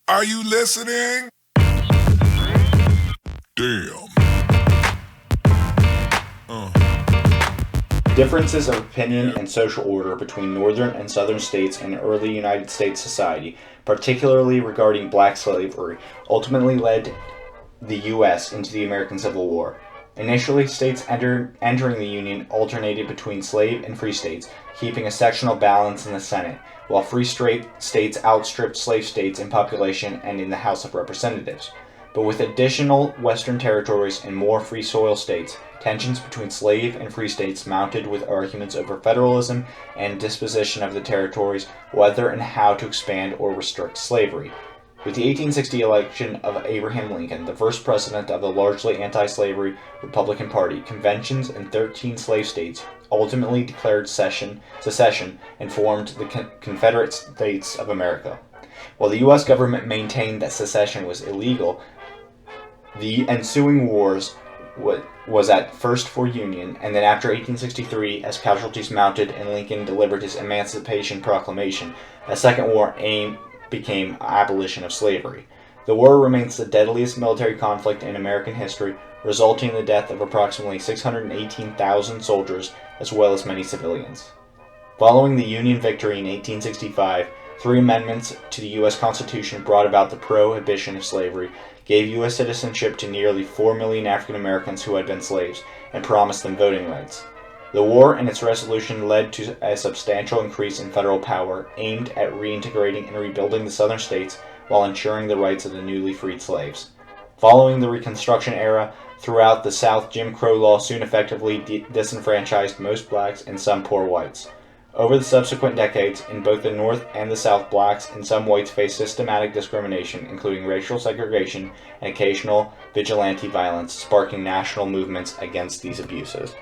Are you listening? Damn. Differences of opinion and social order between northern and southern states in early United States society, particularly regarding black slavery, ultimately led the U.S. into the American Civil War. Initially, states entering the Union alternated between slave and free states, keeping a sectional balance in the Senate, while free states outstripped slave states in population and in the House of Representatives. But with additional Western territories and more free soil states, tensions between slave and free states mounted with arguments over federalism and disposition of the territories, whether and how to expand or restrict slavery. With the 1860 election of Abraham Lincoln, the first president of the largely anti-slavery Republican Party, conventions in 13 slave states ultimately declared secession and formed the Confederate States of America. While the U.S. government maintained that secession was illegal, the ensuing wars was at first for Union, and then after 1863, as casualties mounted and Lincoln delivered his Emancipation Proclamation, a second war became abolition of slavery. The war remains the deadliest military conflict in American history, resulting in the death of approximately 618,000 soldiers as well as many civilians. Following the Union victory in 1865, 3 amendments to the U.S. Constitution brought about the prohibition of slavery, gave U.S. citizenship to nearly 4 million African Americans who had been slaves, and promised them voting rights. The war and its resolution led to a substantial increase in federal power aimed at reintegrating and rebuilding the southern states while ensuring the rights of the newly freed slaves. Following the Reconstruction era, throughout the South, Jim Crow law soon effectively disenfranchised most blacks and some poor whites. Over the subsequent decades, in both the North and the South, blacks and some whites faced systematic discrimination, including racial segregation and occasional vigilante violence, sparking national movements against these abuses.